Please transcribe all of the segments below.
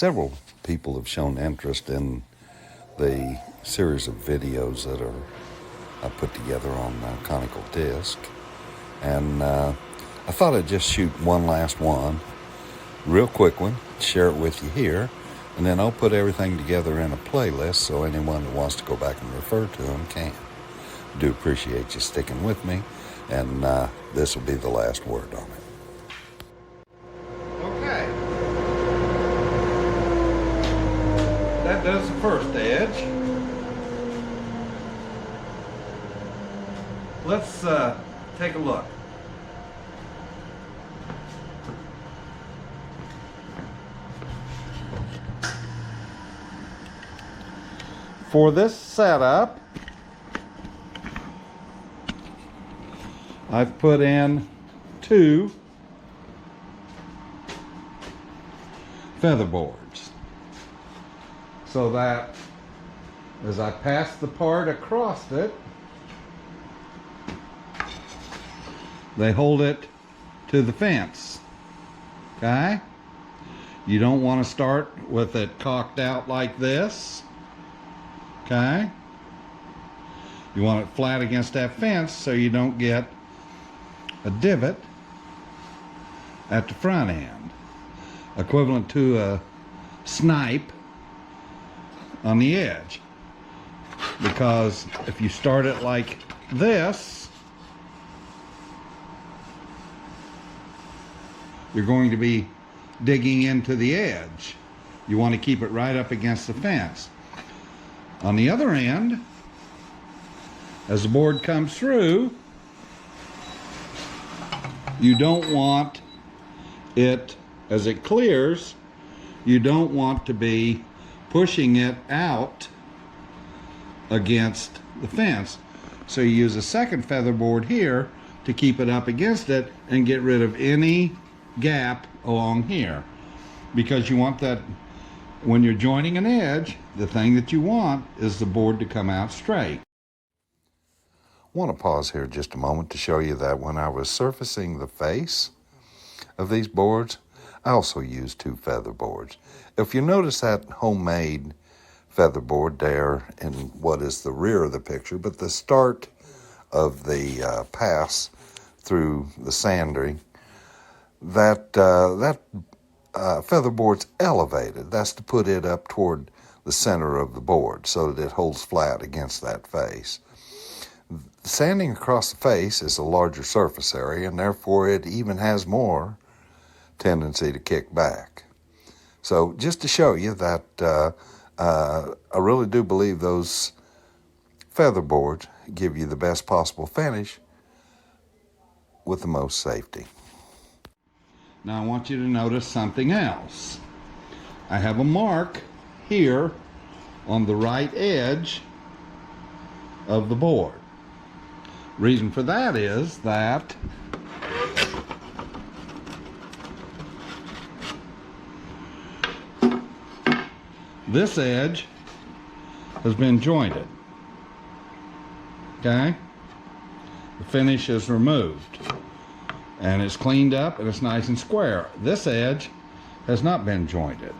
Several people have shown interest in the series of videos that I put together on Conical Disc, and I thought I'd just shoot one last one, real quick one, share it with you here, and then I'll put everything together in a playlist so anyone that wants to go back and refer to them can. Do appreciate you sticking with me, and this will be the last word on it. Okay. That does the first edge. Let's take a look. For this setup, I've put in 2 feather boards so that as I pass the part across it, they hold it to the fence. Okay? You don't want to start with it cocked out like this. Okay? You want it flat against that fence so you don't get a divot at the front end, equivalent to a snipe on the edge. Because if you start it like this, you're going to be digging into the edge. You want to keep it right up against the fence. On the other end, as the board comes through, you don't want it, as it clears, you don't want to be pushing it out against the fence. So you use a second feather board here to keep it up against it and get rid of any gap along here. Because you want that, when you're joining an edge, the thing that you want is the board to come out straight. I want to pause here just a moment to show you that when I was surfacing the face of these boards, I also used 2 feather boards. If you notice that homemade feather board there in what is the rear of the picture, but the start of the pass through the sanding, that feather board's elevated. That's to put it up toward the center of the board so that it holds flat against that face. Sanding across the face is a larger surface area, and therefore it even has more tendency to kick back. So just to show you that I really do believe those feather boards give you the best possible finish with the most safety. Now I want you to notice something else. I have a mark here on the right edge of the board. Reason for that is that this edge has been jointed. Okay? The finish is removed and it's cleaned up and it's nice and square. This edge has not been jointed.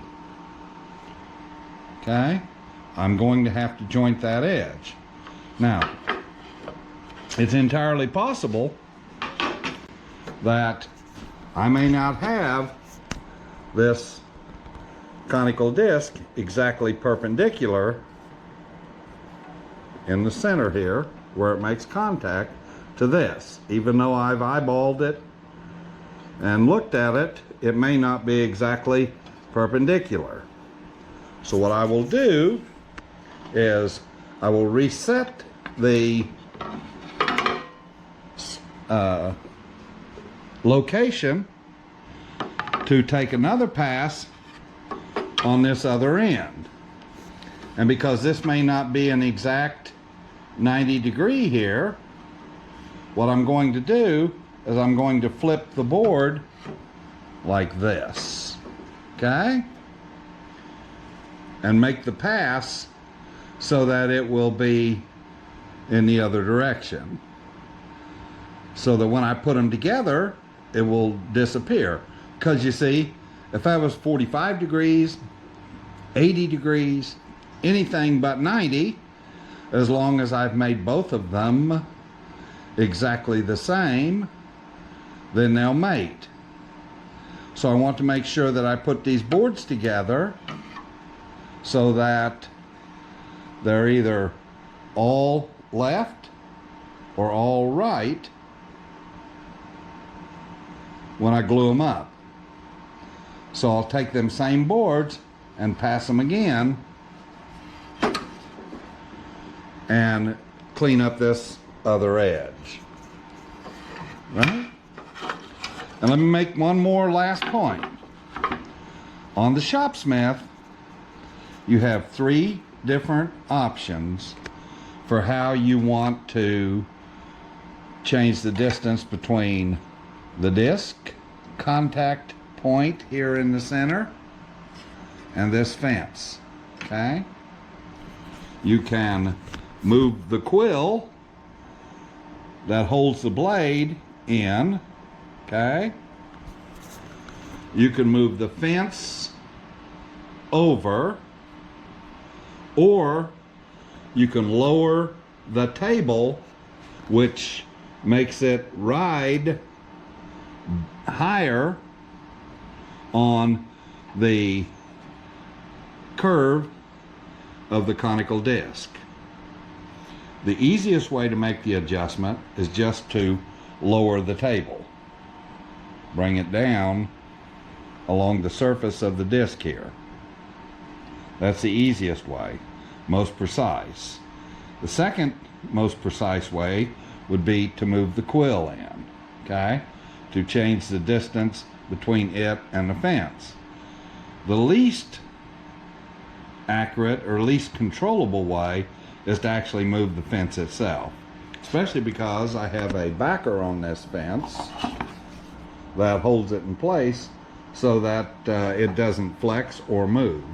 Okay? I'm going to have to joint that edge. Now, it's entirely possible that I may not have this conical disc exactly perpendicular in the center here where it makes contact to this. Even though I've eyeballed it and looked at it, it may not be exactly perpendicular. So what I will do is I will reset the location to take another pass on this other end. And because this may not be an exact 90-degree here, what I'm going to do is I'm going to flip the board like this, okay? And make the pass so that it will be in the other direction. So that when I put them together, it will disappear. Because you see, if I was 45 degrees 80 degrees, anything but 90, as long as I've made both of them exactly the same, then they'll mate. So I want to make sure that I put these boards together so that they're either all left or all right when I glue them up. So I'll take them same boards and pass them again and clean up this other edge. Right? And let me make one more last point. On the Shopsmith, you have 3 different options for how you want to change the distance between the disc contact point here in the center and this fence. Okay? You can move the quill that holds the blade in. Okay? You can move the fence over, or you can lower the table, which makes it ride higher on the curve of the conical disc. The easiest way to make the adjustment is just to lower the table. Bring it down along the surface of the disc here. That's the easiest way, most precise. The second most precise way would be to move the quill in, okay, to change the distance between it and the fence. The least accurate or least controllable way is to actually move the fence itself, especially because I have a backer on this fence that holds it in place so that it doesn't flex or move.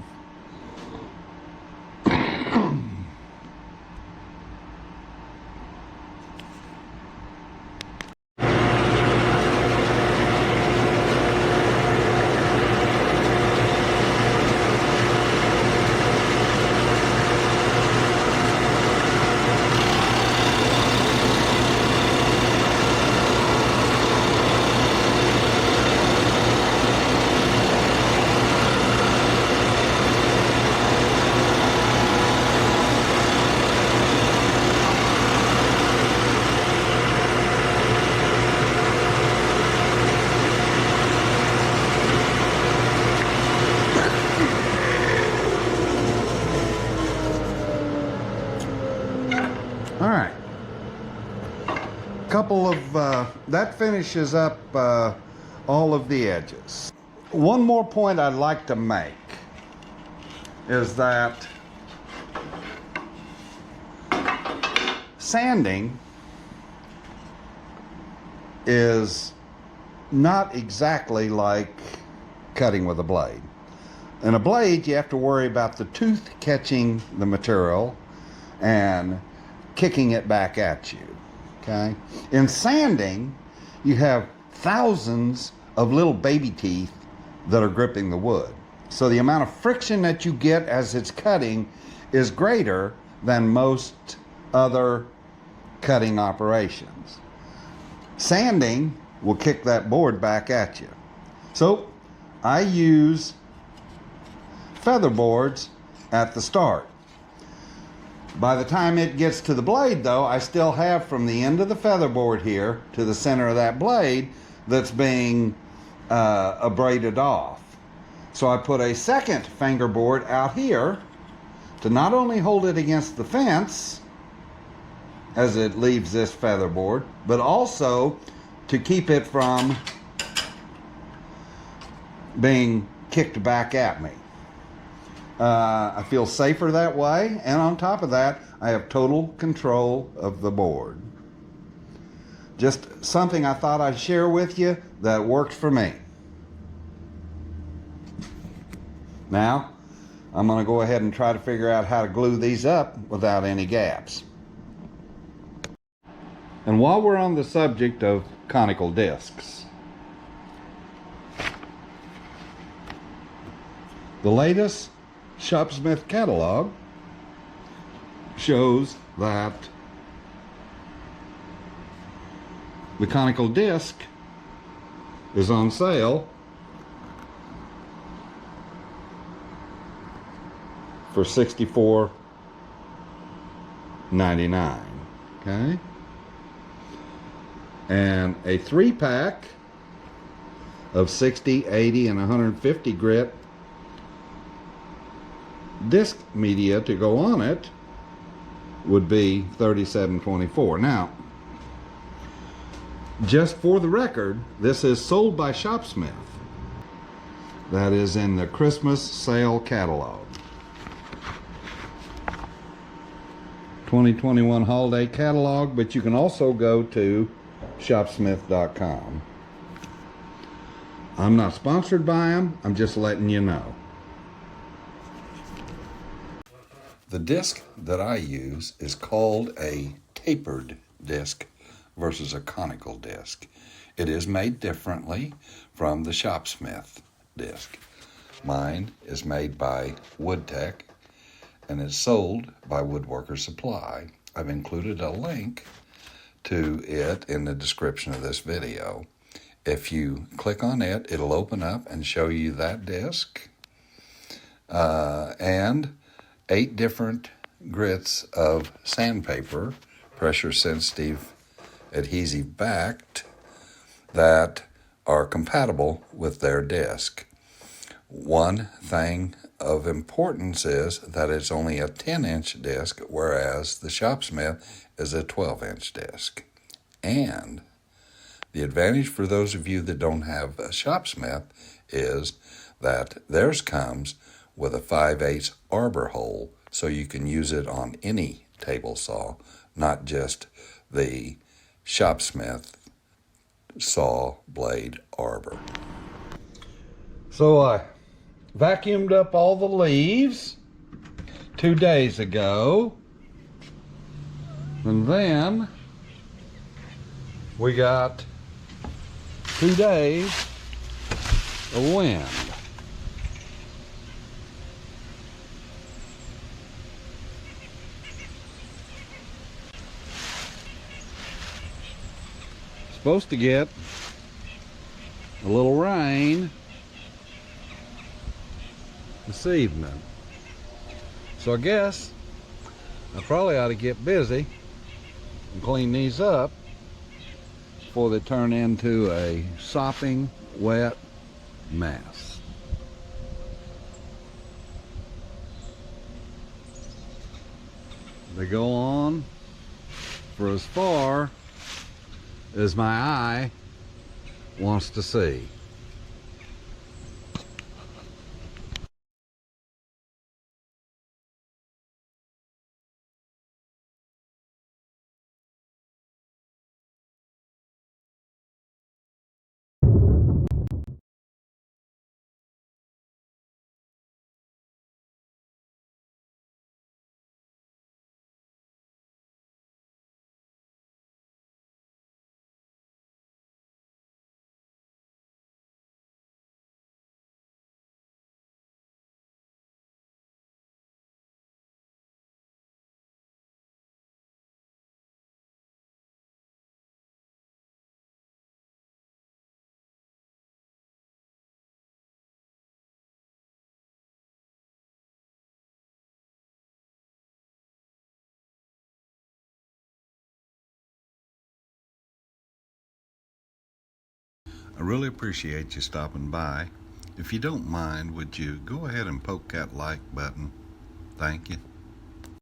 All right, couple of that finishes up all of the edges. One more point I'd like to make is that sanding is not exactly like cutting with a blade. In a blade, you have to worry about the tooth catching the material and kicking it back at you, okay? In sanding, you have thousands of little baby teeth that are gripping the wood. So the amount of friction that you get as it's cutting is greater than most other cutting operations. Sanding will kick that board back at you. So I use feather boards at the start. By the time it gets to the blade, though, I still have from the end of the feather board here to the center of that blade that's being abraded off. So I put a second fingerboard out here to not only hold it against the fence as it leaves this feather board, but also to keep it from being kicked back at me. I feel safer that way, and on top of that, I have total control of the board. Just something I thought I'd share with you that worked for me. Now, I'm going to go ahead and try to figure out how to glue these up without any gaps. And while we're on the subject of conical discs, the latest Shopsmith catalog shows that the Conical Disc is on sale for $64.99. Okay, and a 3-pack of 60, 80, and 150 grit disc media to go on it would be $37.24. Now, just for the record, this is sold by Shopsmith. That is in the Christmas sale catalog. 2021 holiday catalog, but you can also go to shopsmith.com. I'm not sponsored by them, I'm just letting you know. The disc that I use is called a tapered disc versus a conical disc. It is made differently from the Shopsmith disc. Mine is made by Woodtech and is sold by Woodworkers Supply. I've included a link to it in the description of this video. If you click on it, it'll open up and show you that disc and 8 different grits of sandpaper, pressure sensitive, adhesive backed, that are compatible with their disc. One thing of importance is that it's only a 10-inch disc, whereas the Shopsmith is a 12-inch disc. And the advantage for those of you that don't have a Shopsmith is that theirs comes with a 5/8 arbor hole, so you can use it on any table saw, not just the Shopsmith saw blade arbor. So I vacuumed up all the leaves 2 days ago, and then we got 2 days of wind. Supposed to get a little rain this evening. So I guess I probably ought to get busy and clean these up before they turn into a sopping wet mess. They go on for as far as my eye wants to see. I really appreciate you stopping by. If you don't mind, would you go ahead and poke that like button? Thank you.